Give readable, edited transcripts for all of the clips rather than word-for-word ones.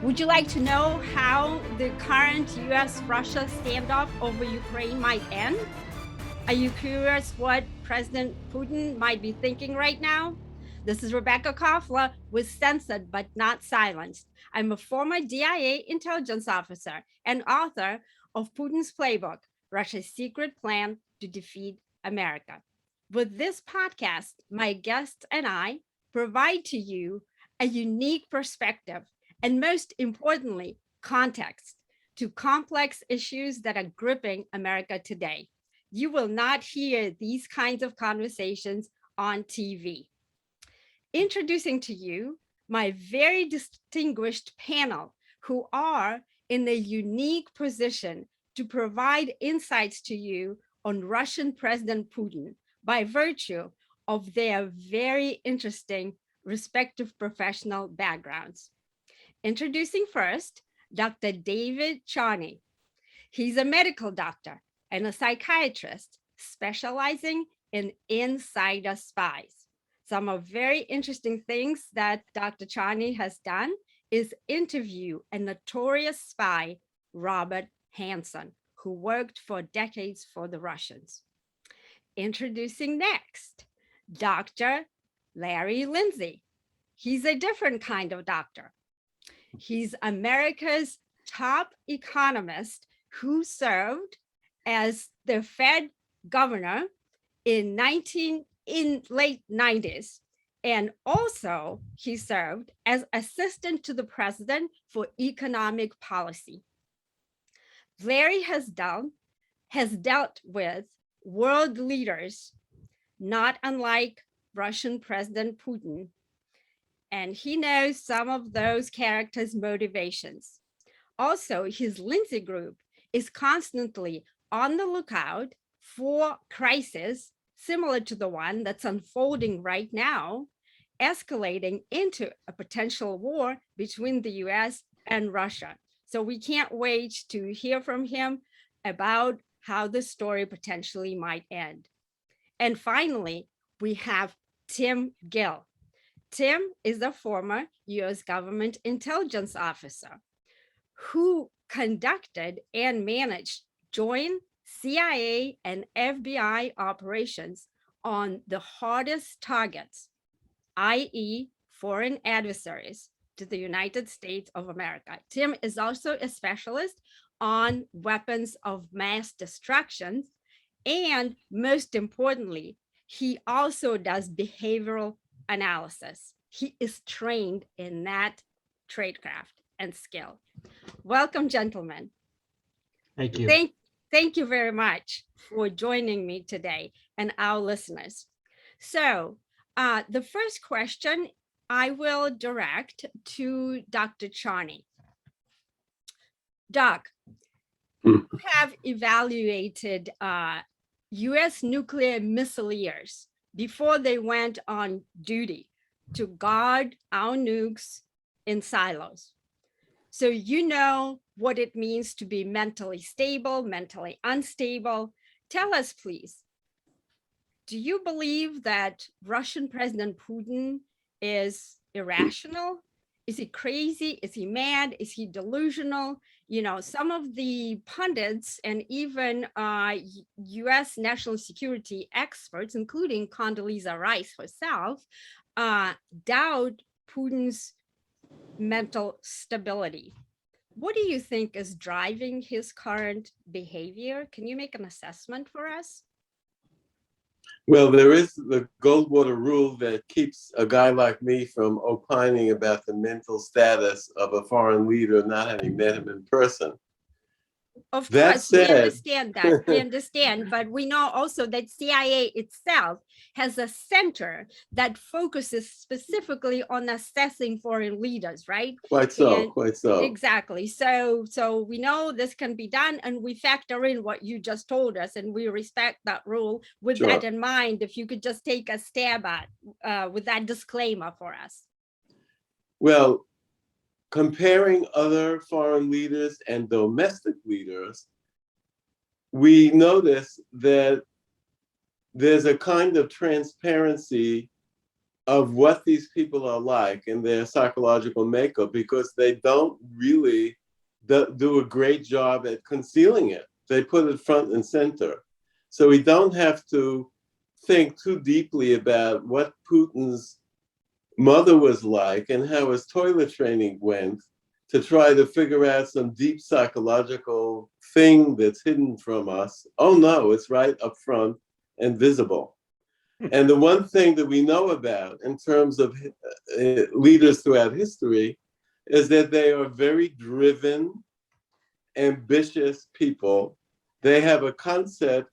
Would you like to know how the current US-Russia standoff over Ukraine might end? Are you curious what President Putin might be thinking right now? This is Rebekah Koffler with Censored but Not Silenced. I'm a former DIA intelligence officer and author of Putin's Playbook, Russia's Secret Plan to Defeat America. With this podcast, my guests and I provide to you a unique perspective and, most importantly, context to complex issues that are gripping America today. You will not hear these kinds of conversations on TV. Introducing to you my very distinguished panel, who are in a unique position to provide insights to you on Russian President Putin by virtue of their very interesting respective professional backgrounds. Introducing first, Dr. David Charney. He's a medical doctor and a psychiatrist specializing in insider spies. Some of very interesting things that Dr. Charney has done is interview a notorious spy, Robert Hanssen, who worked for decades for the Russians. Introducing next, Dr. Larry Lindsey. He's a different kind of doctor. He's America's top economist who served as the Fed governor in late 90s. And also he served as assistant to the president for economic policy. Larry has dealt with world leaders, not unlike Russian President Putin, and he knows some of those characters' motivations. Also, his Lindsey group is constantly on the lookout for crises similar to the one that's unfolding right now, escalating into a potential war between the US and Russia. So we can't wait to hear from him about how the story potentially might end. And finally, we have Tim Gill. Tim is a former US government intelligence officer who conducted and managed joint CIA and FBI operations on the hardest targets, i.e. foreign adversaries to the United States of America. Tim is also a specialist on weapons of mass destruction. And most importantly, he also does behavioral analysis. He is trained in that tradecraft and skill. Welcome, gentlemen. Thank you. Thank you very much for joining me today and our listeners. So the first question I will direct to Dr. Charney. Doc, you have evaluated US nuclear missiliers before they went on duty to guard our nukes in silos. So you know what it means to be mentally stable, mentally unstable. Tell us, please, do you believe that Russian President Putin is irrational? Is he crazy? Is he mad? Is he delusional? You know, some of the pundits and even US national security experts, including Condoleezza Rice herself, doubt Putin's mental stability. What do you think is driving his current behavior? Can you make an assessment for us? Well, there is the Goldwater rule that keeps a guy like me from opining about the mental status of a foreign leader not having met him in person. Of course, we understand that. We understand, but we know also that CIA itself has a center that focuses specifically on assessing foreign leaders, right? Quite so. Exactly. So we know this can be done, and we factor in what you just told us, and we respect that rule. With that in mind, if you could just take a stab at with that disclaimer for us. Well, comparing other foreign leaders and domestic leaders, we notice that there's a kind of transparency of what these people are like and their psychological makeup, because they don't really do a great job at concealing it. They put it front and center. So we don't have to think too deeply about what Putin's mother was like and how his toilet training went to try to figure out some deep psychological thing that's hidden from us. Oh no, it's right up front and visible. And the one thing that we know about in terms of leaders throughout history is that they are very driven, ambitious people. They have a concept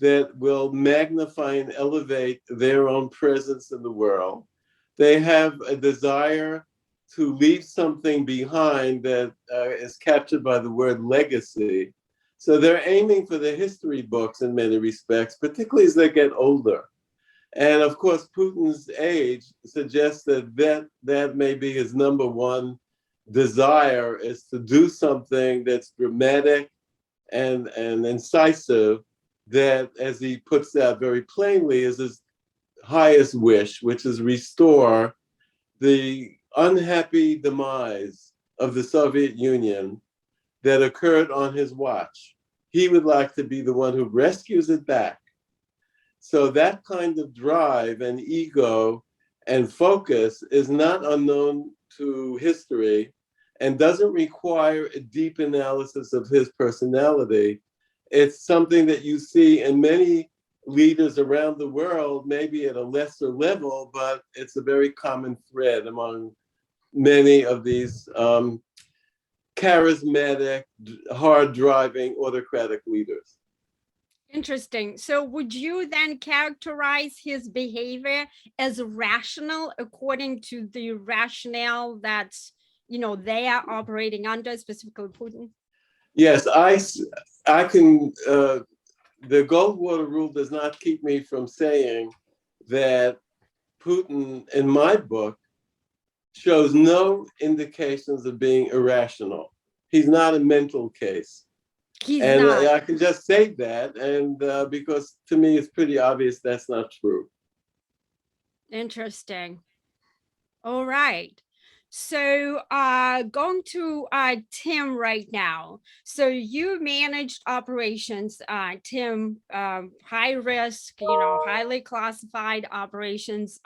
that will magnify and elevate their own presence in the world. They have a desire to leave something behind that is captured by the word legacy. So they're aiming for the history books in many respects, particularly as they get older. And of course, Putin's age suggests that may be his number one desire, is to do something that's dramatic and incisive, that, as he puts out very plainly, is his highest wish, which is restore the unhappy demise of the Soviet Union that occurred on his watch. He would like to be the one who rescues it back. So that kind of drive and ego and focus is not unknown to history and doesn't require a deep analysis of his personality. It's something that you see in many leaders around the world, maybe at a lesser level, but it's a very common thread among many of these charismatic, hard-driving, autocratic leaders. Interesting. So would you then characterize his behavior as rational according to the rationale that, they are operating under, specifically Putin? Yes, I can, the Goldwater rule does not keep me from saying that Putin, in my book, shows no indications of being irrational. He's not a mental case. He's not. I can just say that, and because to me it's pretty obvious that's not true. Interesting. All right. So going to Tim right now. So you managed operations, Tim, high risk, highly classified operations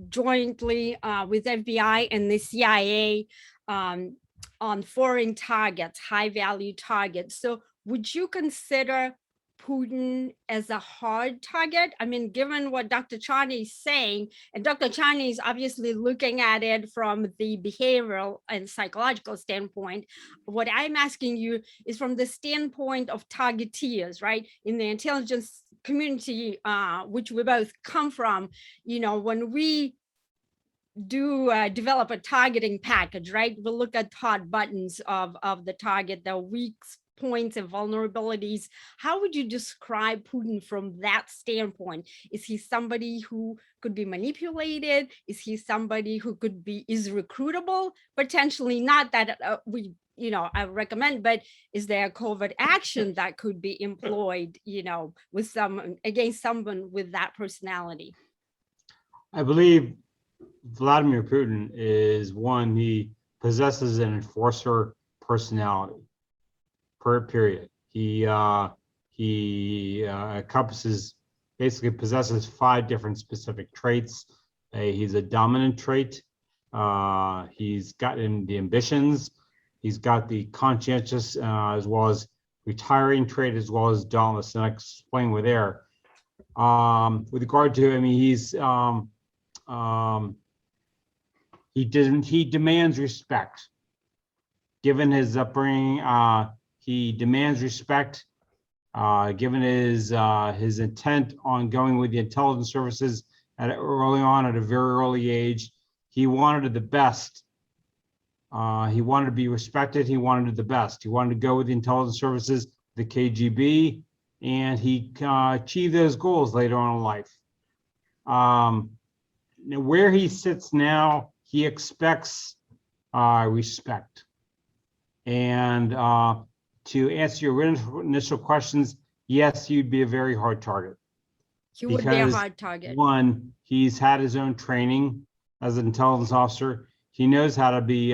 jointly with FBI and the CIA on foreign targets, high value targets. So would you consider Putin as a hard target? I mean, given what Dr. Charney is saying, and Dr. Charney is obviously looking at it from the behavioral and psychological standpoint, what I'm asking you is from the standpoint of targeteers, right? In the intelligence community, which we both come from, when we do develop a targeting package, right? We'll look at hot buttons of the target, the weak points and vulnerabilities. How would you describe Putin from that standpoint? Is he somebody who could be manipulated? Is he somebody who is recruitable? Potentially not that I recommend, but is there a covert action that could be employed, with against someone with that personality? I believe Vladimir Putin is one, he possesses an enforcer personality, period. He basically possesses 5 different specific traits. He's a dominant trait. He's got the ambitions. He's got the conscientious as well as retiring trait, as well as dauntless. And I explain with there. With regard to, he demands respect. Given his upbringing, he demands respect. Given his intent on going with the intelligence services at a very early age, he wanted the best. He wanted to be respected. He wanted the best. He wanted to go with the intelligence services, the KGB, and he achieved those goals later on in life. Where he sits now, he expects respect. And to answer your initial questions, yes, he'd be a very hard target. He would be a because hard target. one, he's had his own training as an intelligence officer. He knows how to be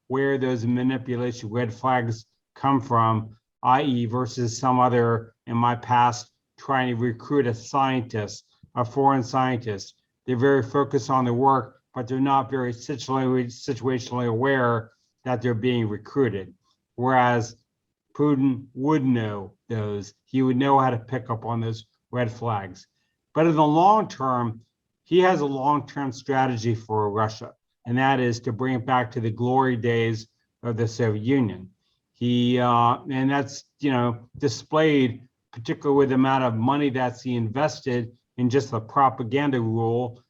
where those manipulation red flags come from, i.e. versus some other in my past trying to recruit a scientist, a foreign scientist. They're very focused on their work, but they're not very situationally aware that they're being recruited. Whereas Putin would know those. He would know how to pick up on those red flags. But in the long term, he has a long-term strategy for Russia, and that is to bring it back to the glory days of the Soviet Union. And that's displayed particularly with the amount of money that's he invested in just the propaganda rule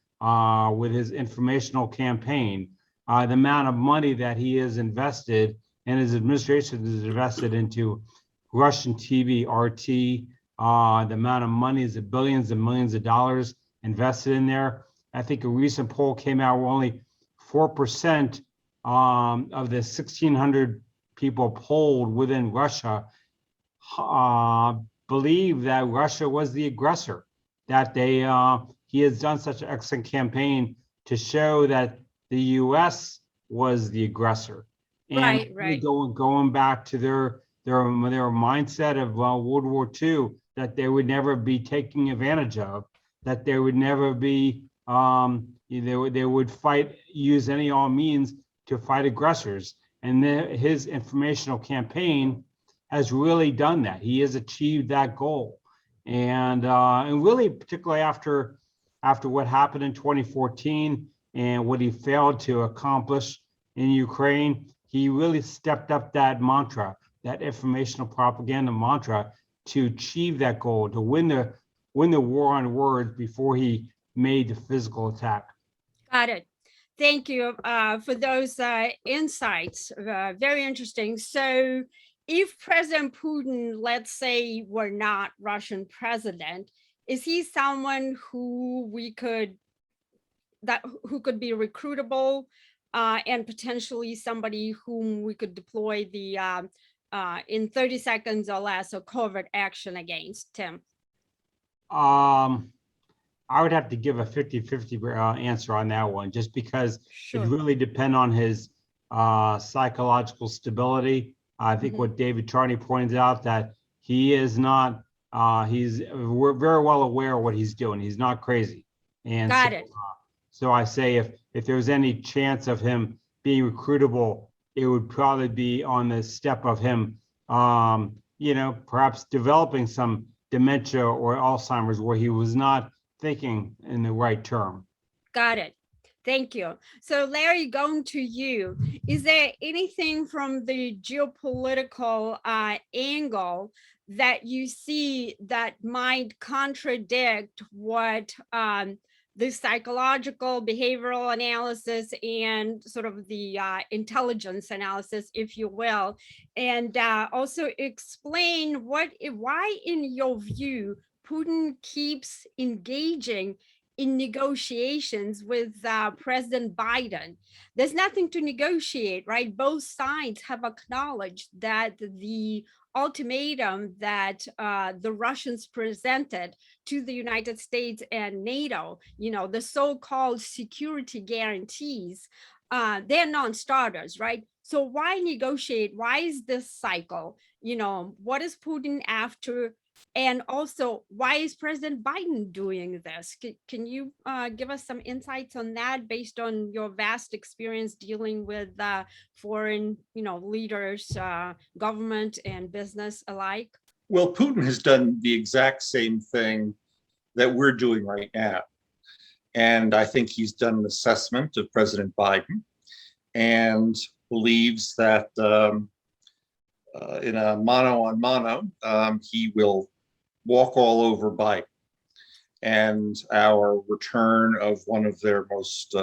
with his informational campaign, the amount of money that he has invested and his administration has invested into Russian TV, RT, the amount of money is billions and millions of dollars invested in there. I think a recent poll came out where only 4% of the 1,600 people polled within Russia believe that Russia was the aggressor, that he has done such an excellent campaign to show that the U.S. was the aggressor. And right. Going back to their mindset of World War II, that they would never be taken advantage of, that they would never be, they would use any all means to fight aggressors. And his informational campaign has really done that. He has achieved that goal. And really, particularly after what happened in 2014 and what he failed to accomplish in Ukraine, he really stepped up that mantra, that informational propaganda mantra, to achieve that goal, to win the war on words before he made the physical attack. Got it. Thank you for those insights. Very interesting. So if President Putin, let's say, were not Russian president, is he someone who could be recruitable and potentially somebody whom we could deploy the in 30 seconds or less a covert action against, Tim? I would have to give a 50-50 answer on that one, just because Sure. It really depends on his psychological stability. I think what David Charney points out, that he is not, we're very well aware of what he's doing. He's not crazy. And Got it. So I say if there's any chance of him being recruitable, it would probably be on the step of him, perhaps developing some dementia or Alzheimer's where he was not thinking in the right term. Got it. Thank you. So Larry, going to you, is there anything from the geopolitical angle that you see that might contradict what the psychological behavioral analysis and sort of the intelligence analysis, if you will, and also explain why in your view Putin keeps engaging in negotiations with President Biden? There's nothing to negotiate, right? Both sides have acknowledged that the ultimatum that the Russians presented to the United States and NATO, the so-called security guarantees, they're non-starters, right? So why negotiate? Why is this cycle? What is Putin after? And also, why is President Biden doing this? Can you give us some insights on that based on your vast experience dealing with foreign, leaders, government and business alike? Well, Putin has done the exact same thing that we're doing right now. And I think he's done an assessment of President Biden and believes that in a mano-a-mano, he will walk all over Biden. And our return of one of their most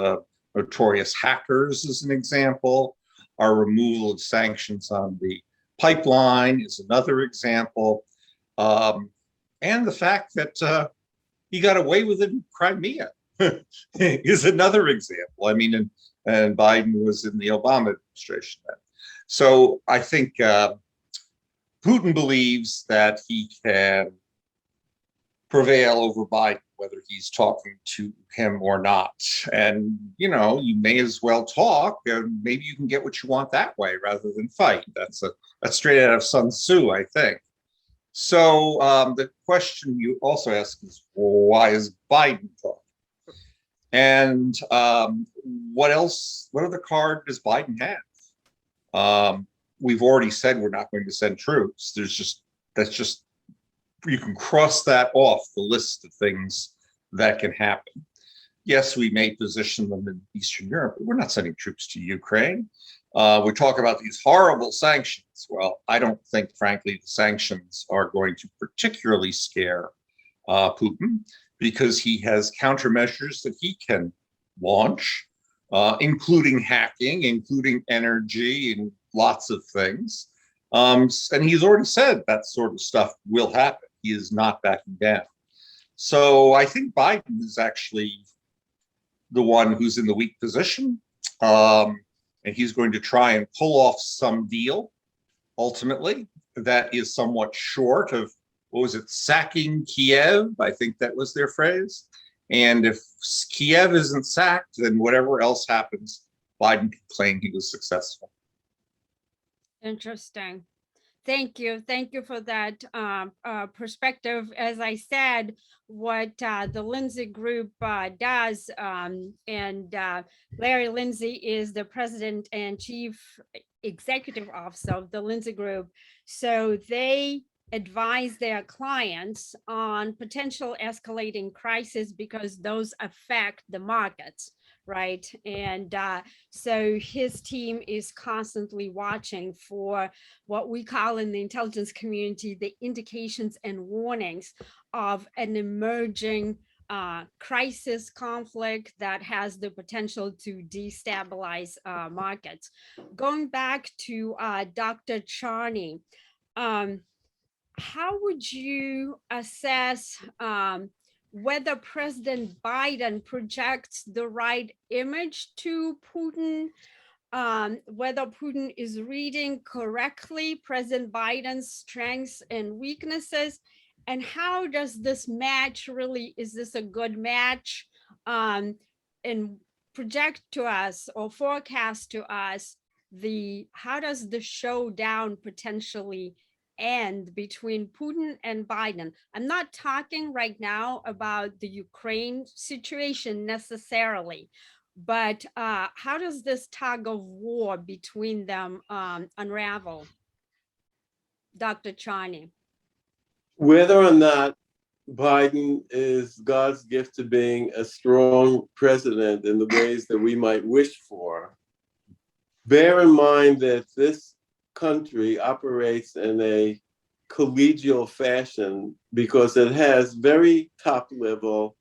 notorious hackers is an example. Our removal of sanctions on the pipeline is another example. And the fact that he got away with it in Crimea is another example. I mean, and Biden was in the Obama administration then. So I think Putin believes that he can prevail over Biden, whether he's talking to him or not. And, you know, you may as well talk, and maybe you can get what you want that way rather than fight. That's straight out of Sun Tzu, I think. So the question you also ask is, well, why is Biden talking? And what other card does Biden have? We've already said we're not going to send troops. You can cross that off the list of things that can happen. Yes, we may position them in Eastern Europe, but we're not sending troops to Ukraine. We talk about these horrible sanctions. Well, I don't think, frankly, the sanctions are going to particularly scare Putin, because he has countermeasures that he can launch, including hacking, including energy, and lots of things. And he's already said that sort of stuff will happen. He is not backing down. So I think Biden is actually the one who's in the weak position. And he's going to try and pull off some deal, ultimately, that is somewhat short of, what was it, sacking Kiev? I think that was their phrase. And if Kiev isn't sacked, then whatever else happens, Biden can claim he was successful. Interesting. Thank you. Thank you for that perspective. As I said, what the Lindsey Group does, and Larry Lindsey is the president and chief executive officer of the Lindsey Group. So they advise their clients on potential escalating crisis because those affect the markets, right? And so his team is constantly watching for what we call in the intelligence community the indications and warnings of an emerging crisis conflict that has the potential to destabilize markets. Going back to Dr. Charney, how would you assess whether President Biden projects the right image to Putin, whether Putin is reading correctly President Biden's strengths and weaknesses, and how does this match really, is this a good match, and project to us or forecast to us how does the showdown potentially end between Putin and Biden? I'm not talking right now about the Ukraine situation necessarily, but how does this tug of war between them unravel? Dr. Charney. Whether or not Biden is God's gift to being a strong president in the ways that we might wish for, bear in mind that this country operates in a collegial fashion because it has very top-level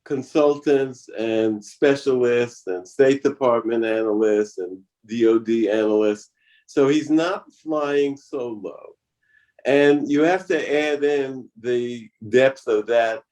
consultants and specialists and State Department analysts and DOD analysts. So he's not flying solo. And you have to add in the depth of that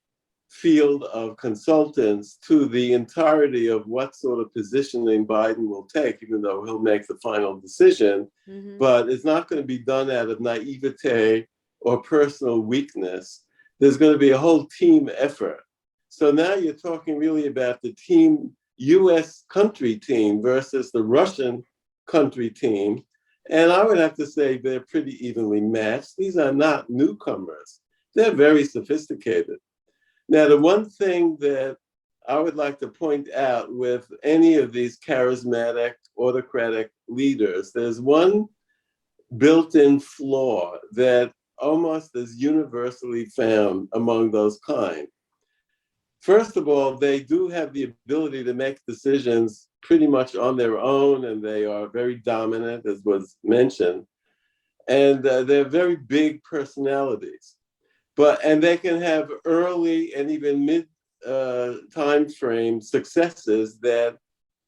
field of consultants to the entirety of what sort of positioning Biden will take, even though he'll make the final decision. Mm-hmm. But it's not going to be done out of naivete or personal weakness. There's going to be a whole team effort. So now you're talking really about the team, US country team versus the Russian country team. And I would have to say they're pretty evenly matched. These are not newcomers. They're very sophisticated. Now, the one thing that I would like to point out with any of these charismatic, autocratic leaders, there's one built-in flaw that almost is universally found among those kind. First of all, they do have the ability to make decisions pretty much on their own, and they are very dominant, as was mentioned. And they're very big personalities. And they can have early and even mid time frame successes that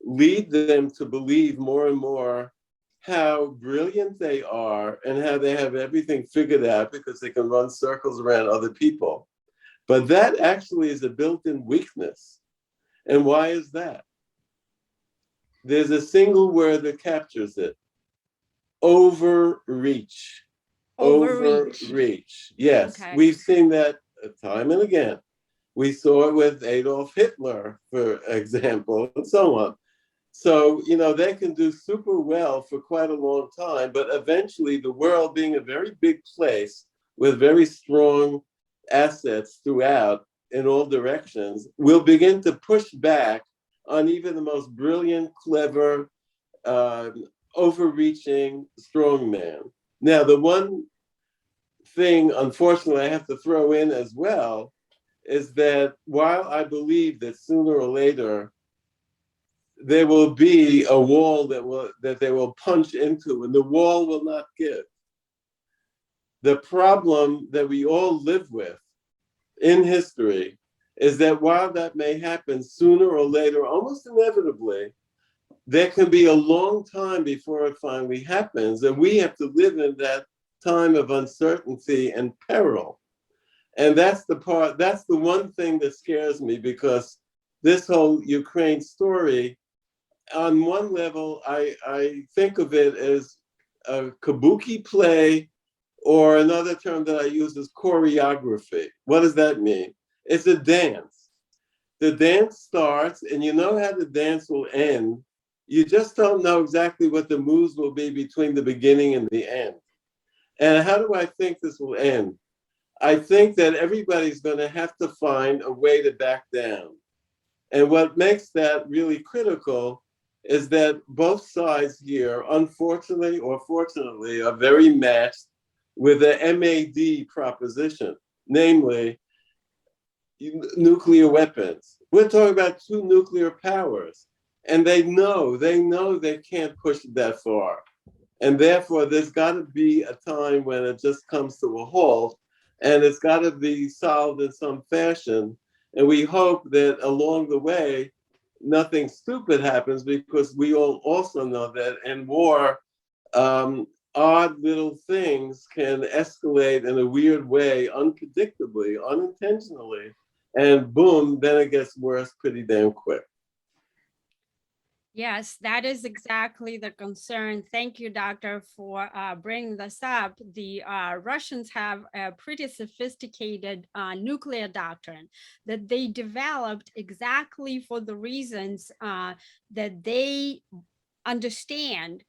lead them to believe more and more how brilliant they are and how they have everything figured out because they can run circles around other people. But that actually is a built-in weakness. And why is that? There's a single word that captures it: overreach. Overreach. Yes, okay. We've seen that time and again. We saw it with Adolf Hitler, for example, and so on. So, they can do super well for quite a long time, but eventually the world being a very big place with very strong assets throughout in all directions will begin to push back on even the most brilliant, clever, overreaching strongman. Now, the one thing, unfortunately, I have to throw in as well is that while I believe that sooner or later there will be a wall that they will punch into, and the wall will not give. The problem that we all live with in history is that while that may happen sooner or later, almost inevitably, there can be a long time before it finally happens, and we have to live in that time of uncertainty and peril. And that's the one thing that scares me, because this whole Ukraine story, on one level, I think of it as a kabuki play, or another term that I use is choreography. What does that mean? It's a dance. The dance starts, and you know how the dance will end. You just don't know exactly what the moves will be between the beginning and the end. And how do I think this will end? I think that everybody's going to have to find a way to back down. And what makes that really critical is that both sides here, unfortunately or fortunately, are very matched with the MAD proposition, namely nuclear weapons. We're talking about two nuclear powers, and they know they can't push it that far. And therefore, there's got to be a time when it just comes to a halt, and it's got to be solved in some fashion. And we hope that along the way, nothing stupid happens, because we all also know that in war, odd little things can escalate in a weird way, unpredictably, unintentionally, and boom, then it gets worse pretty damn quick. Yes, that is exactly the concern. Thank you, Doctor, for bringing this up. The Russians have a pretty sophisticated nuclear doctrine that they developed exactly for the reasons that they understand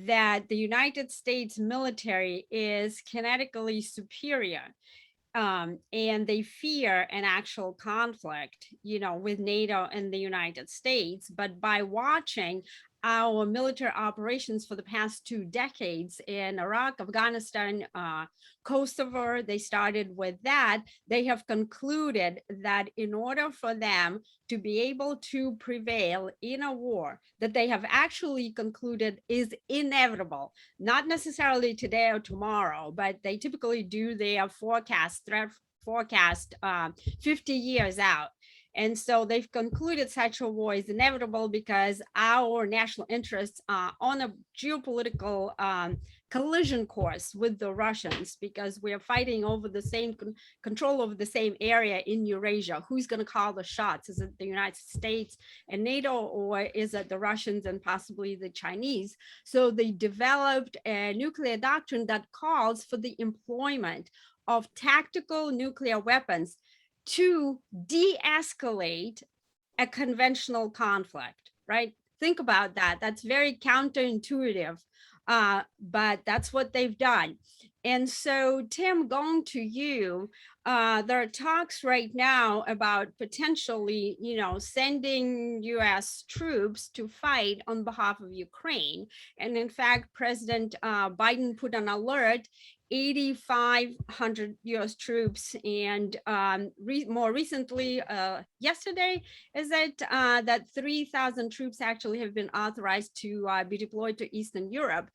that the United States military is kinetically superior. And they fear an actual conflict, with NATO and the United States. But by watching our military operations for the past 2 decades in Iraq, Afghanistan, Kosovo, they started with that. They have concluded that in order for them to be able to prevail in a war that they have actually concluded is inevitable, not necessarily today or tomorrow, but they typically do their threat forecast 50 years out. And so they've concluded such a war is inevitable because our national interests are on a geopolitical collision course with the Russians, because we're fighting over the same control over the same area in Eurasia. Who's going to call the shots? Is it the United States and NATO, or is it the Russians and possibly the Chinese? So they developed a nuclear doctrine that calls for the employment of tactical nuclear weapons to de-escalate a conventional conflict, right? Think about that. That's very counterintuitive, but that's what they've done. And so, Tim, going to you, there are talks right now about potentially, sending US troops to fight on behalf of Ukraine. And in fact, President Biden put an alert 8,500 US troops. And more recently, yesterday, is that 3,000 troops actually have been authorized to be deployed to Eastern Europe.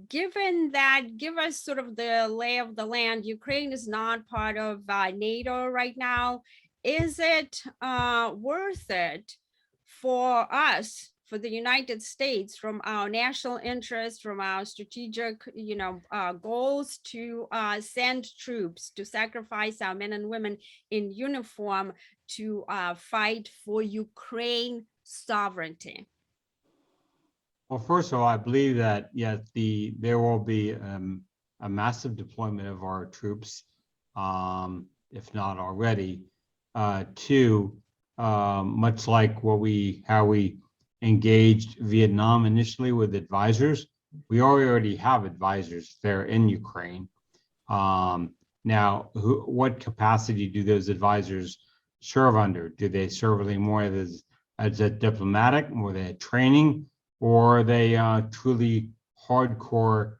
Given that, give us sort of the lay of the land. Ukraine is not part of NATO right now. Is it worth it for us, for the United States, from our national interest, from our strategic, goals, to send troops, to sacrifice our men and women in uniform to fight for Ukraine sovereignty? Well, first of all, I believe that, yes, there will be a massive deployment of our troops if not already. Two, much like how we engaged Vietnam initially with advisors, we already have advisors there in Ukraine. Now, what capacity do those advisors serve under? Do they serve really more as a diplomatic, more they training, or are they truly hardcore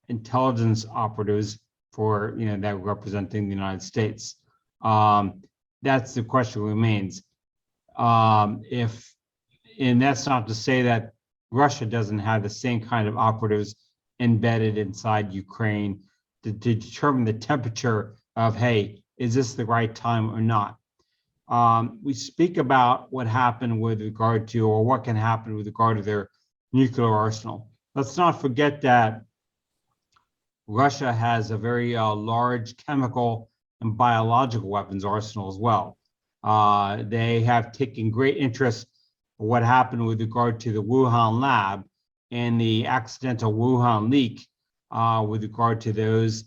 intelligence operatives for that representing the United States? That's the question remains. And that's not to say that Russia doesn't have the same kind of operatives embedded inside Ukraine to determine the temperature of, hey, is this the right time or not? We speak about what happened with regard to, or what can happen with regard to their nuclear arsenal. Let's not forget that Russia has a very large chemical and biological weapons arsenal as well. They have taken great interest in what happened with regard to the Wuhan lab and the accidental Wuhan leak with regard to those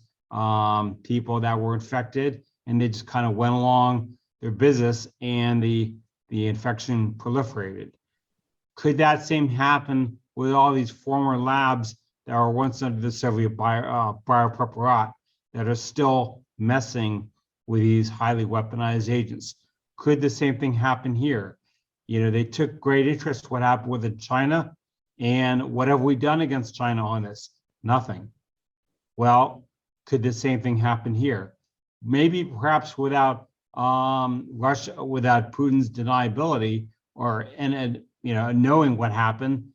people that were infected, and they just kind of went along their business and the infection proliferated. Could that same happen with all these former labs that were once under the Soviet biopreparat that are still messing with these highly weaponized agents? Could the same thing happen here? They took great interest in what happened with China, and what have we done against China on this? Nothing. Well, could the same thing happen here? Maybe perhaps without Russia, without Putin's deniability or knowing what happened,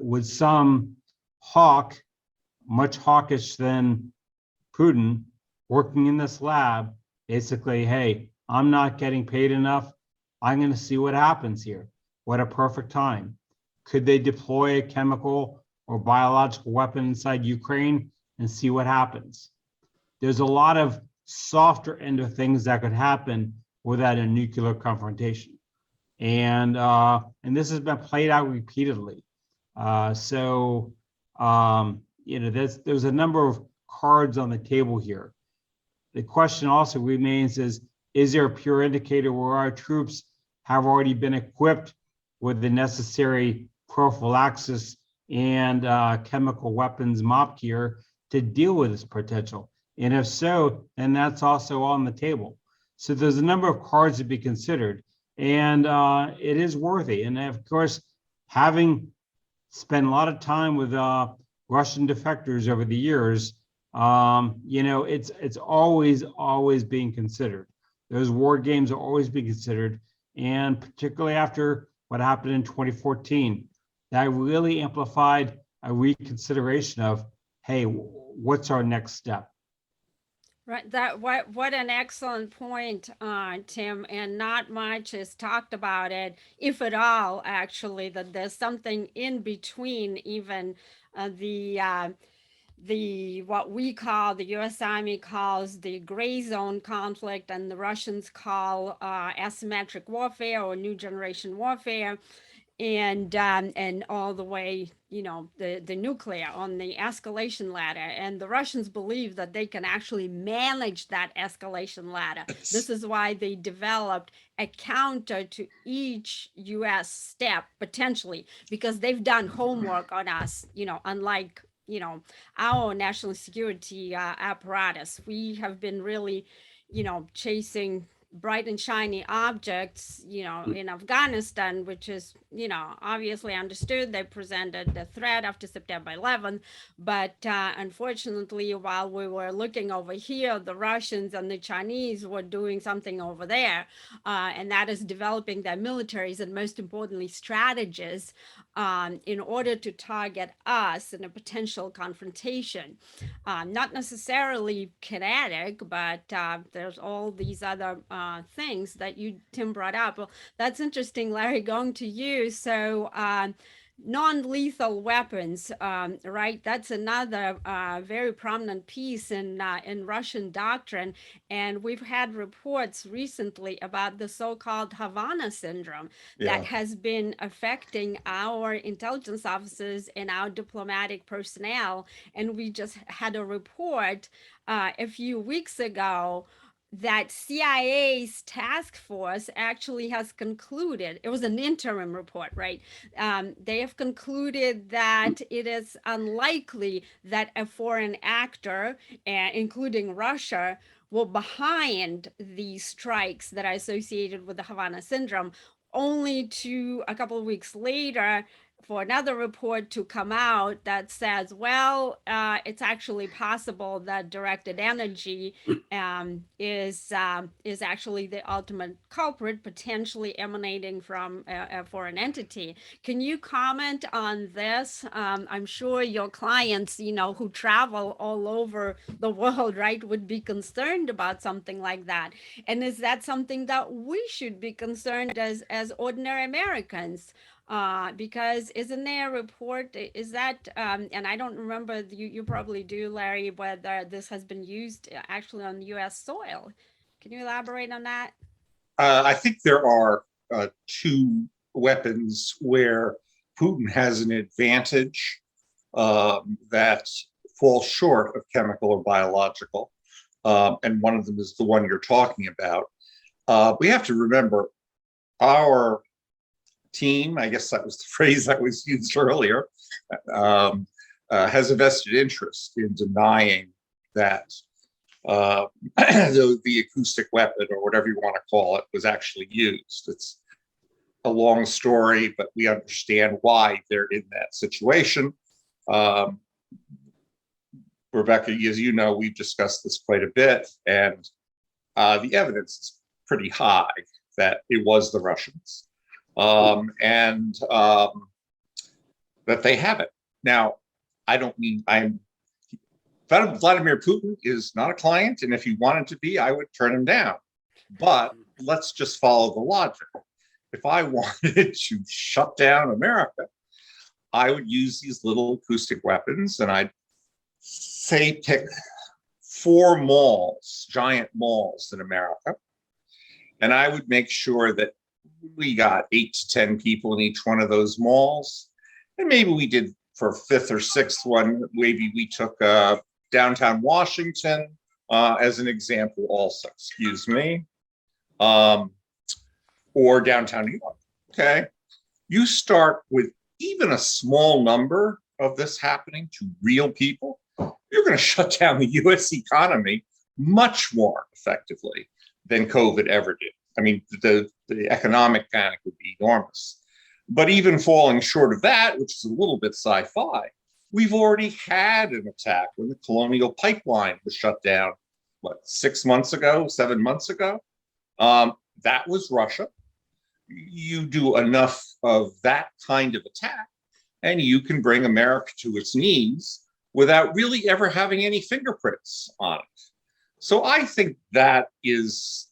with some hawk, much hawkish than Putin, working in this lab, basically, hey, I'm not getting paid enough. I'm going to see what happens here. What a perfect time. Could they deploy a chemical or biological weapon inside Ukraine and see what happens? There's a lot of softer end of things that could happen without a nuclear confrontation. And this has been played out repeatedly. There's a number of cards on the table here. The question also remains is there a pure indicator where our troops have already been equipped with the necessary prophylaxis and chemical weapons mop gear to deal with this potential? And if so, then that's also on the table. So there's a number of cards to be considered, and it is worthy. And of course, having spent a lot of time with Russian defectors over the years, it's always being considered. Those war games are always being considered, and particularly after what happened in 2014, that really amplified a reconsideration of, hey, what's our next step? Right. What an excellent point, Tim. And not much is talked about it, if at all. Actually, that there's something in between, even the what we call, the U.S. Army calls the gray zone conflict, and the Russians call asymmetric warfare or new generation warfare. And all the way, the nuclear on the escalation ladder. And the Russians believe that they can actually manage that escalation ladder. This is why they developed a counter to each U.S. step, potentially, because they've done homework on us, unlike, our national security apparatus. We have been really, chasing bright and shiny objects, in Afghanistan, which is, obviously understood. They presented the threat after September 11th. But unfortunately, while we were looking over here, the Russians and the Chinese were doing something over there. And that is developing their militaries and, most importantly, strategies in order to target us in a potential confrontation. Not necessarily kinetic, but there's all these other things that Tim brought up. Well, that's interesting, Larry, going to you. So non-lethal weapons, right? That's another very prominent piece in Russian doctrine, and we've had reports recently about the so-called Havana syndrome that has been affecting our intelligence officers and our diplomatic personnel. And we just had a report a few weeks ago that CIA's task force actually has concluded, it was an interim report, right? They have concluded that it is unlikely that a foreign actor, including Russia, will behind these strikes that are associated with the Havana syndrome, only to a couple of weeks later for another report to come out that says, well, it's actually possible that directed energy is actually the ultimate culprit, potentially emanating from a foreign entity. Can you comment on this? I'm sure your clients, who travel all over the world, right, would be concerned about something like that. And is that something that we should be concerned as ordinary Americans? Because isn't there a report, is that, and I don't remember, you probably do, Larry, whether this has been used actually on US soil. Can you elaborate on that? I think there are two weapons where Putin has an advantage that falls short of chemical or biological. And one of them is the one you're talking about. We have to remember our team, I guess that was the phrase that was used earlier, has a vested interest in denying that the acoustic weapon, or whatever you want to call it, was actually used. It's a long story, but we understand why they're in that situation. Rebekah, as you know, we've discussed this quite a bit, and the evidence is pretty high that it was the Russians. And that they have it. Now, I don't mean Vladimir Putin is not a client, and if he wanted to be, I would turn him down. But let's just follow the logic. If I wanted to shut down America, I would use these little acoustic weapons, and I'd say pick 4 malls, giant malls in America, and I would make sure that we got 8 to 10 people in each one of those malls. And maybe we did for 5th or 6th one, maybe we took downtown Washington as an example also, excuse me, or downtown New York, okay? You start with even a small number of this happening to real people, you're gonna shut down the US economy much more effectively than COVID ever did. I mean, the economic panic would be enormous. But even falling short of that, which is a little bit sci-fi, we've already had an attack when the Colonial Pipeline was shut down, 6 months ago, 7 months ago? That was Russia. You do enough of that kind of attack, and you can bring America to its knees without really ever having any fingerprints on it. So I think that's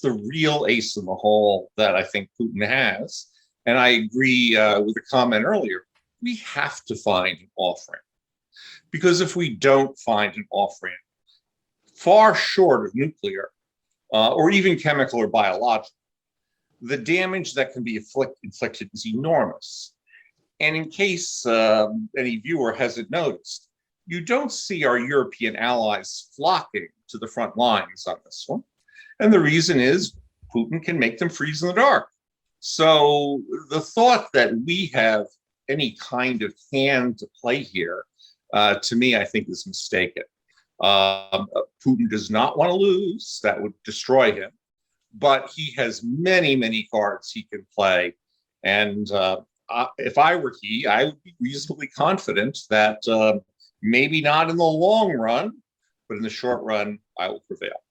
the real ace in the hole that I think Putin has. And I agree with the comment earlier, we have to find an off-ramp. Because if we don't find an off-ramp, far short of nuclear, or even chemical or biological, the damage that can be inflicted is enormous. And in case any viewer hasn't noticed, you don't see our European allies flocking to the front lines on this one. And the reason is Putin can make them freeze in the dark. So the thought that we have any kind of hand to play here, to me, I think is mistaken. Putin does not want to lose. That would destroy him. But he has many, many cards he can play. And if I were he, I would be reasonably confident that maybe not in the long run, but in the short run, I will prevail.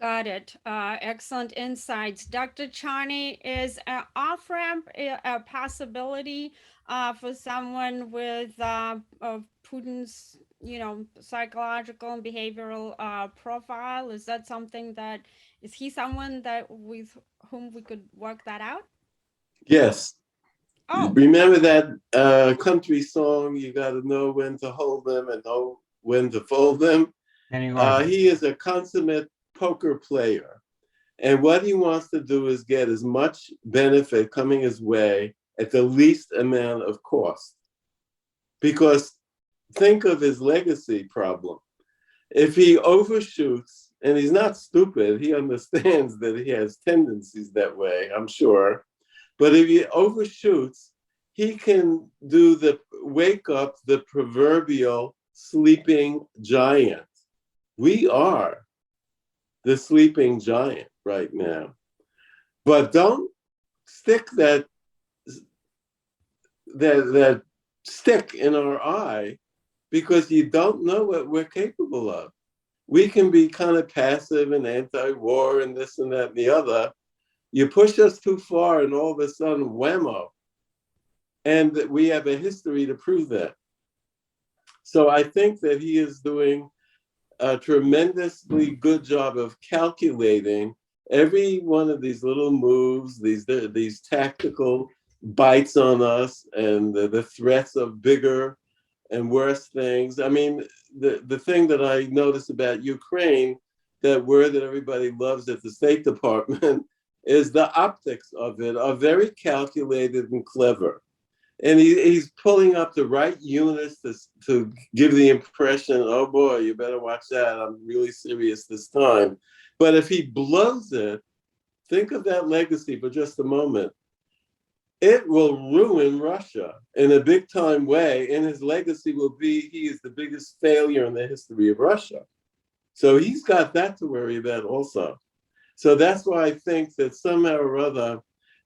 Got it. Excellent insights. Dr. Charney, is an off-ramp a possibility for someone with Putin's, psychological and behavioral profile? Is that something is he someone that with whom we could work that out? Yes. Oh, Remember that country song, you got to know when to hold them and know when to fold them? Kenny Rogers. He is a consummate poker player. And what he wants to do is get as much benefit coming his way at the least amount of cost. Because think of his legacy problem. If he overshoots, and he's not stupid, he understands that he has tendencies that way, I'm sure. But if he overshoots, he can wake up the proverbial sleeping giant. We are the sleeping giant right now. But don't stick that stick in our eye, because you don't know what we're capable of. We can be kind of passive and anti-war and this and that and the other. You push us too far and all of a sudden, whammo. And we have a history to prove that. So I think that he is doing a tremendously good job of calculating every one of these little moves, these tactical bites on us, and the threats of bigger and worse things. I mean, the thing that I noticed about Ukraine, that word that everybody loves at the State Department, is the optics of it are very calculated and clever. And he's pulling up the right units to give the impression, oh boy, you better watch that. I'm really serious this time. But if he blows it, think of that legacy for just a moment. It will ruin Russia in a big time way. And his legacy will be, he is the biggest failure in the history of Russia. So he's got that to worry about also. So that's why I think that somehow or other,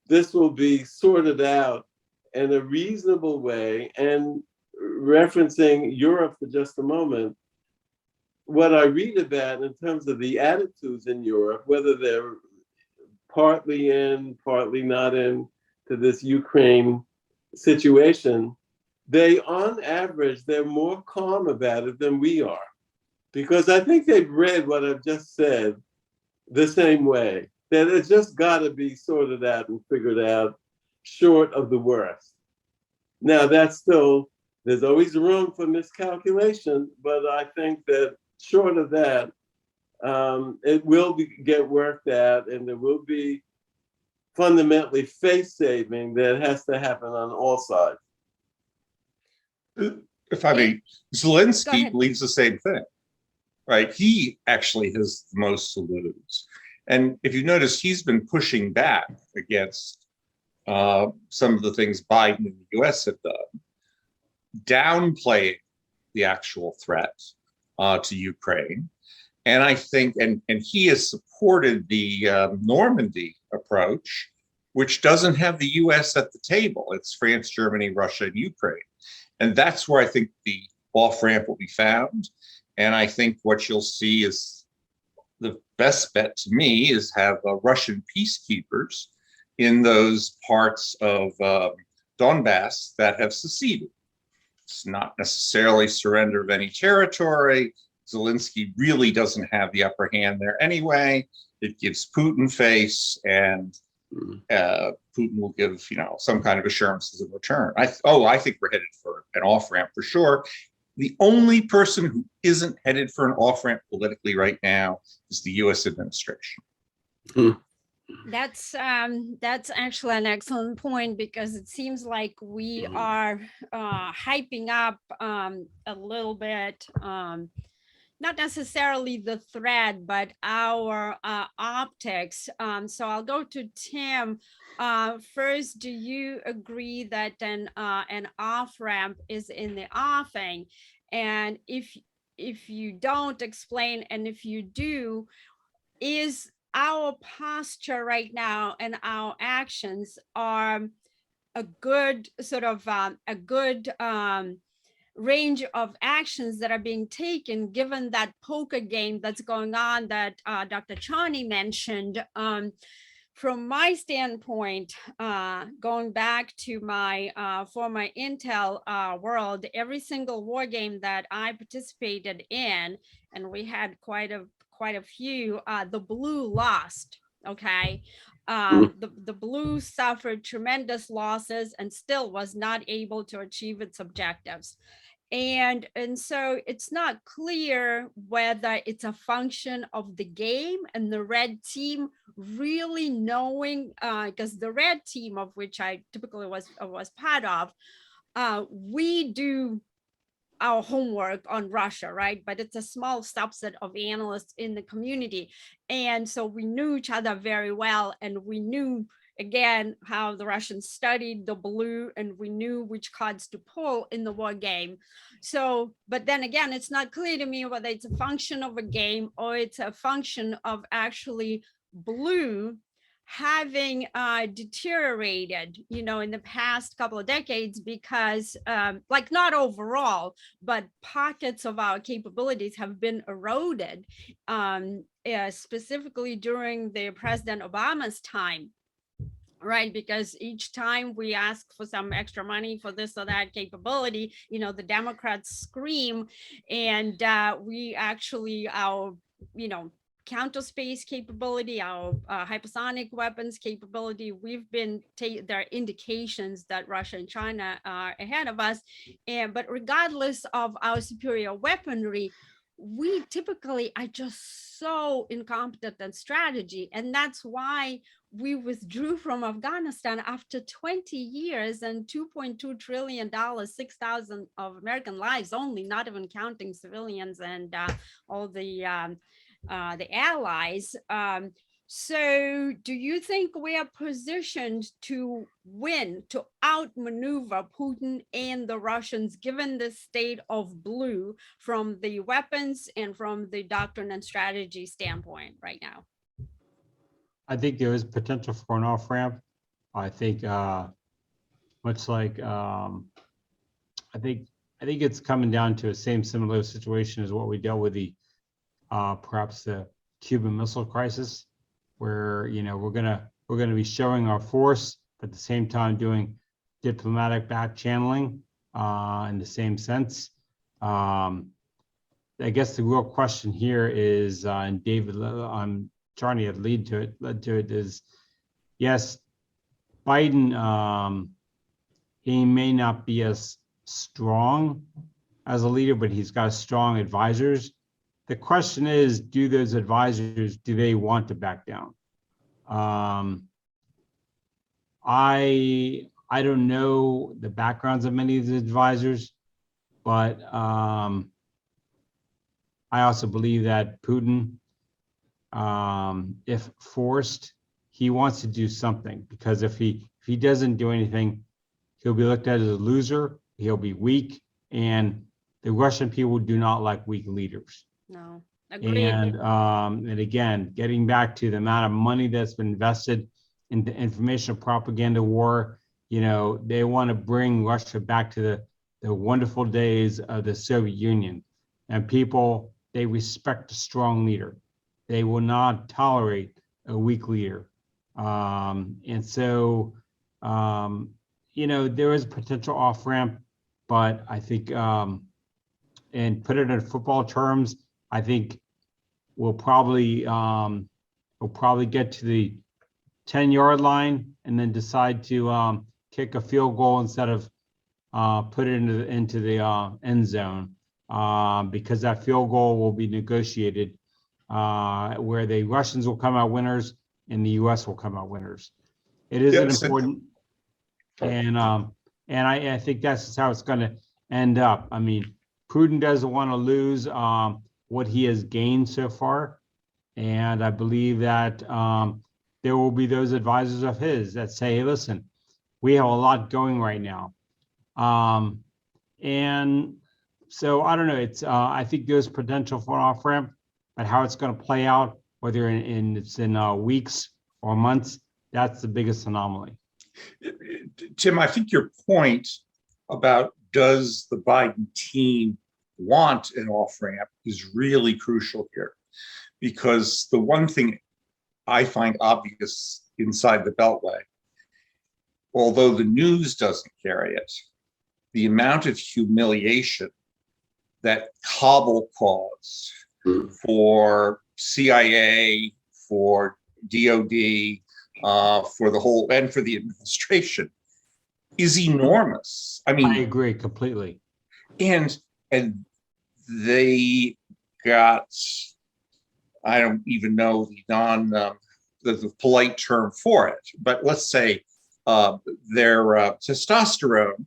this will be sorted out in a reasonable way. And referencing Europe for just a moment, what I read about in terms of the attitudes in Europe, whether they're partly in, partly not in to this Ukraine situation, they, on average, they're more calm about it than we are. Because I think they've read what I've just said the same way, that it's just got to be sorted out and figured out short of the worst. Now, that's still, there's always room for miscalculation, but I think that short of that, it will get worked out, and there will be fundamentally face saving that has to happen on all sides. If I may, Zelensky believes the same thing, right? He actually has the most to lose. And if you notice, he's been pushing back against some of the things Biden and the US have done, downplaying the actual threat to Ukraine. And I think, and he has supported the Normandy approach, which doesn't have the US at the table. It's France, Germany, Russia, and Ukraine. And that's where I think the off-ramp will be found. And I think what you'll see is the best bet to me is have Russian peacekeepers in those parts of Donbass that have seceded. It's not necessarily surrender of any territory. Zelensky really doesn't have the upper hand there anyway. It gives Putin face, and Putin will give, some kind of assurances in return. I think we're headed for an off-ramp for sure. The only person who isn't headed for an off-ramp politically right now is the U.S. administration. That's actually an excellent point, because it seems like we are hyping up a little bit, not necessarily the threat, but our optics. So I'll go to Tim. First, do you agree that an off-ramp is in the offing? And if you don't, explain, and if you do, is our posture right now and our actions are a good sort of a good range of actions that are being taken, given that poker game that's going on that Dr. Charney mentioned? From my standpoint, going back to my former Intel world, every single war game that I participated in, and we had quite a few, the blue lost. Okay, The blue suffered tremendous losses and still was not able to achieve its objectives. And so it's not clear whether it's a function of the game and the red team really knowing, because the red team, of which I typically was part of, we do our homework on Russia, right? But it's a small subset of analysts in the community. And so we knew each other very well, and we knew, again, how the Russians studied the blue, and we knew which cards to pull in the war game. So, but then again, it's not clear to me whether it's a function of a game or it's a function of actually blue having deteriorated, in the past couple of decades, because like not overall, but pockets of our capabilities have been eroded, specifically during the President Obama's time. Right, because each time we ask for some extra money for this or that capability, the Democrats scream, and we actually, our, counter space capability, our hypersonic weapons capability, we've been, there are indications that Russia and China are ahead of us. But regardless of our superior weaponry, we typically are just so incompetent in strategy. And that's why we withdrew from Afghanistan after 20 years and $2.2 trillion, 6,000 of American lives only, not even counting civilians and all the allies. So do you think we are positioned to win, to outmaneuver Putin and the Russians, given the state of blue from the weapons and from the doctrine and strategy standpoint right now? I think there is potential for an off-ramp. I think much like I think it's coming down to a similar situation as what we dealt with the perhaps the Cuban Missile Crisis, where we're gonna be showing our force, but at the same time doing diplomatic back channeling in the same sense. I guess the real question here is, and David, Charney had led to it, is yes, Biden, he may not be as strong as a leader, but he's got strong advisors. The question is, do those advisors, do they want to back down? I don't know the backgrounds of many of the advisors, but I also believe that Putin, if forced, he wants to do something, because if he doesn't do anything, he'll be looked at as a loser, he'll be weak, and the Russian people do not like weak leaders. No, agreed. And again, getting back to the amount of money that's been invested in the information propaganda war, they want to bring Russia back to the wonderful days of the Soviet Union. And people, they respect a strong leader. They will not tolerate a weak leader. And so, there is potential off-ramp, but I think, and put it in football terms, I think we'll probably get to the 10-yard line and then decide to kick a field goal instead of put it into the end zone, because that field goal will be negotiated, where the Russians will come out winners and the U.S. will come out winners. It is an important, and I think that's how it's going to end up. I mean, Putin doesn't want to lose what he has gained so far, and I believe that there will be those advisors of his that say, hey, listen, we have a lot going right now, and so I don't know. It's I think there's potential for an off-ramp, but how it's going to play out, whether it's in weeks or months, that's the biggest anomaly. Tim, I think your point about does the Biden team want an off-ramp is really crucial here, because the one thing I find obvious inside the Beltway, although the news doesn't carry it, the amount of humiliation that Kabul caused for CIA, for DOD, for the whole and for the administration is enormous. I mean, I agree completely. and they got, I don't even know the polite term for it, but let's say their testosterone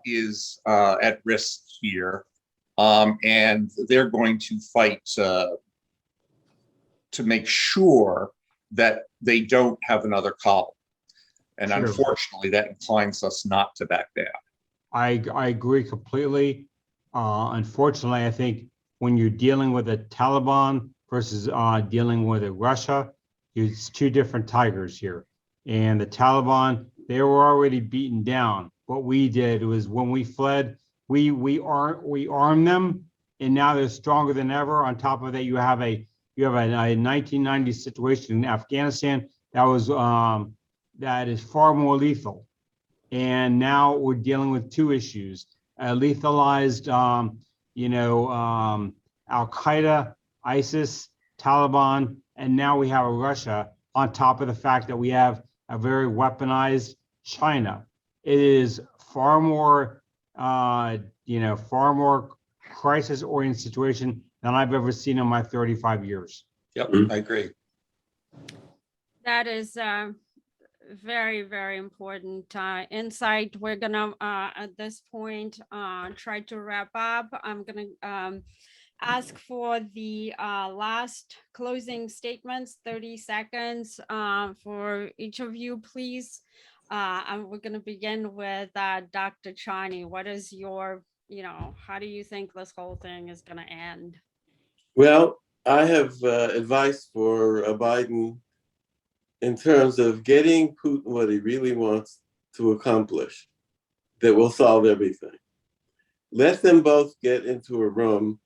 is at risk here, and they're going to fight to make sure that they don't have another column. And Sure. Unfortunately, that inclines us not to back down. I agree completely. Unfortunately, I think when you're dealing with a Taliban versus dealing with a Russia, it's two different tigers here. And the Taliban, they were already beaten down. What we did was when we fled, we armed them, and now they're stronger than ever. On top of that, you have a 1990 situation in Afghanistan that is far more lethal. And now we're dealing with two issues: lethalized, Al Qaeda, ISIS, Taliban, and now we have a Russia. On top of the fact that we have a very weaponized China, it is far more, far more crisis-oriented situation than I've ever seen in my 35 years. Yep, I agree. That is very, very important insight. We're gonna at this point try to wrap up. I'm gonna ask for the last closing statements, 30 seconds for each of you, please. And we're gonna begin with Dr. Charney. What is your, how do you think this whole thing is gonna end? Well, I have advice for Biden in terms of getting Putin what he really wants to accomplish that will solve everything. Let them both get into a room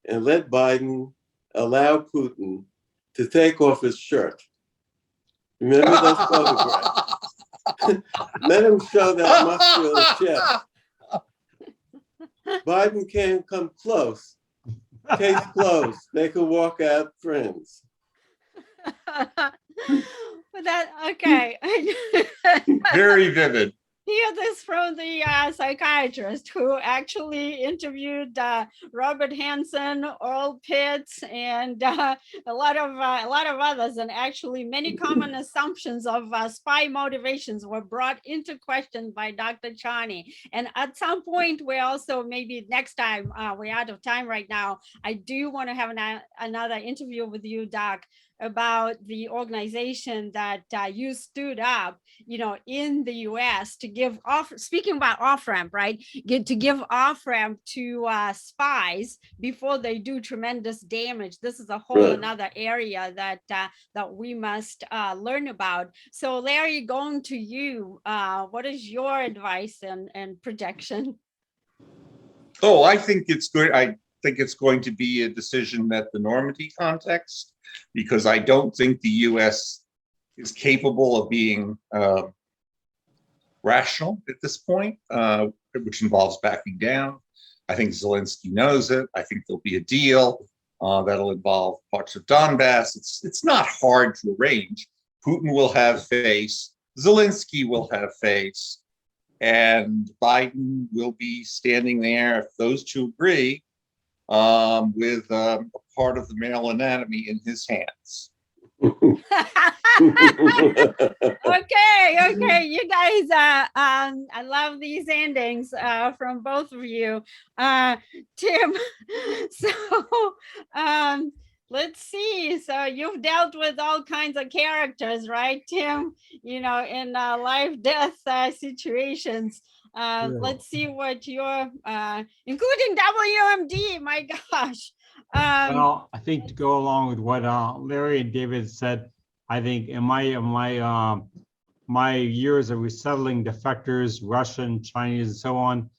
and let Biden allow Putin to take off his shirt. Remember those photographs? Let him show that muscular chest. Biden can't come close. Case closed. They could walk out friends. Okay. Very vivid. Hear this from the psychiatrist who actually interviewed Robert Hansen, Earl Pitts, and a lot of others, and actually many common assumptions of spy motivations were brought into question by Dr. Charney. And at some point, we also, maybe next time, we're out of time right now, I do want to have another interview with you, Doc, about the organization that you stood up, in the US to give off, speaking about off-ramp, right? To give off-ramp to spies before they do tremendous damage. This is a whole another area that we must learn about. So Larry, going to you, what is your advice and projection? Oh, I think it's good. I think it's going to be a decision at the Normandy context, because I don't think the US is capable of being rational at this point, which involves backing down. I think Zelensky knows it. I think there'll be a deal that'll involve parts of Donbass. It's not hard to arrange. Putin will have face, Zelensky will have face, and Biden will be standing there, if those two agree, with a part of the male anatomy in his hands. Okay, you guys, I love these endings from both of you. Tim, so let's see. So you've dealt with all kinds of characters, right, Tim? In life-death situations. Let's see what your, including WMD, my gosh. Well, I think to go along with what Larry and David said, I think in my years of resettling defectors, Russian, Chinese, and so on,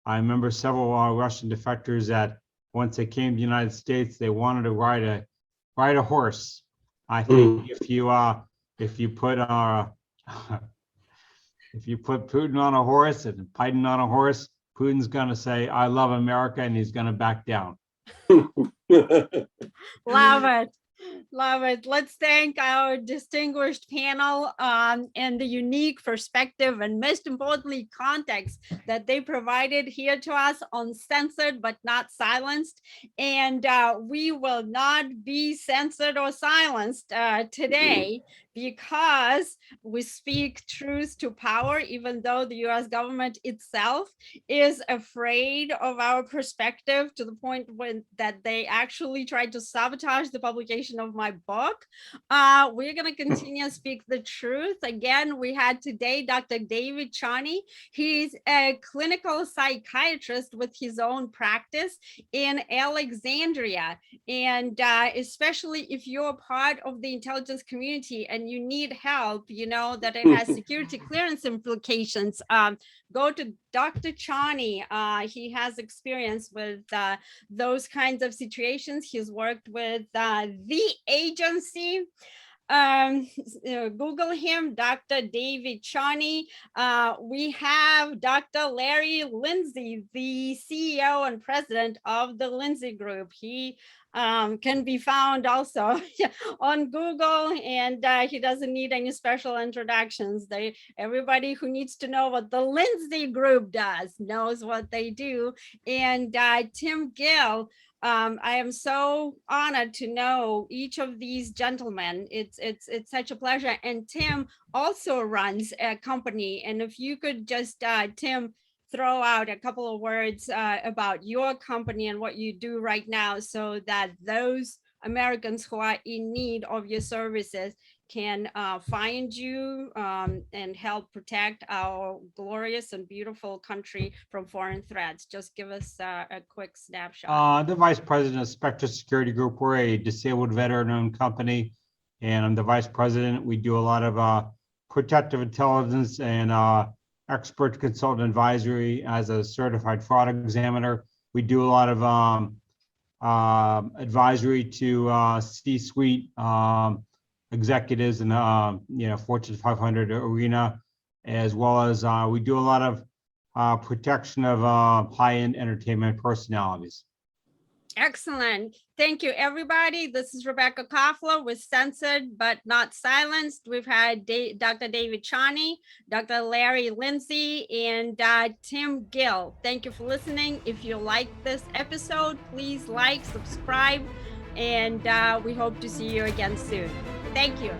I remember several Russian defectors that once they came to the United States, they wanted to ride a horse. I think if you put Putin on a horse and Biden on a horse, Putin's going to say, "I love America," and he's going to back down. Love it. Love it. Let's thank our distinguished panel and the unique perspective and most importantly, context that they provided here to us on Censored but Not Silenced. And we will not be censored or silenced today because we speak truth to power, even though the US government itself is afraid of our perspective to the point that they actually tried to sabotage the publication of my book. We're going to continue to speak the truth. Again, we had today Dr. David Charney. He's a clinical psychiatrist with his own practice in Alexandria. And especially if you're part of the intelligence community and you need help, you know that it has security clearance implications. Go to Dr. Charney. He has experience with those kinds of situations. He's worked with the agency. Google him, Dr. David Charney. We have Dr. Larry Lindsey, the CEO and president of the Lindsey Group. He can be found also on Google, and he doesn't need any special introductions. Everybody who needs to know what the Lindsey Group does knows what they do. And Tim Gill, I am so honored to know each of these gentlemen. It's such a pleasure. And Tim also runs a company. And if you could just, Tim, throw out a couple of words about your company and what you do right now so that those Americans who are in need of your services can find you and help protect our glorious and beautiful country from foreign threats. Just give us a quick snapshot. The vice president of Spectra Security Group. We're a disabled veteran-owned company, and I'm the vice president. We do a lot of protective intelligence and expert consultant advisory as a certified fraud examiner. We do a lot of advisory to C-suite executives in Fortune 500 arena, as well as we do a lot of protection of high-end entertainment personalities. Excellent. Thank you, everybody. This is Rebekah Koffler with Censored but Not Silenced. We've had Dr. David Charney, Dr. Larry Lindsey, and Tim Gill. Thank you for listening. If you like this episode, please like, subscribe, and we hope to see you again soon. Thank you.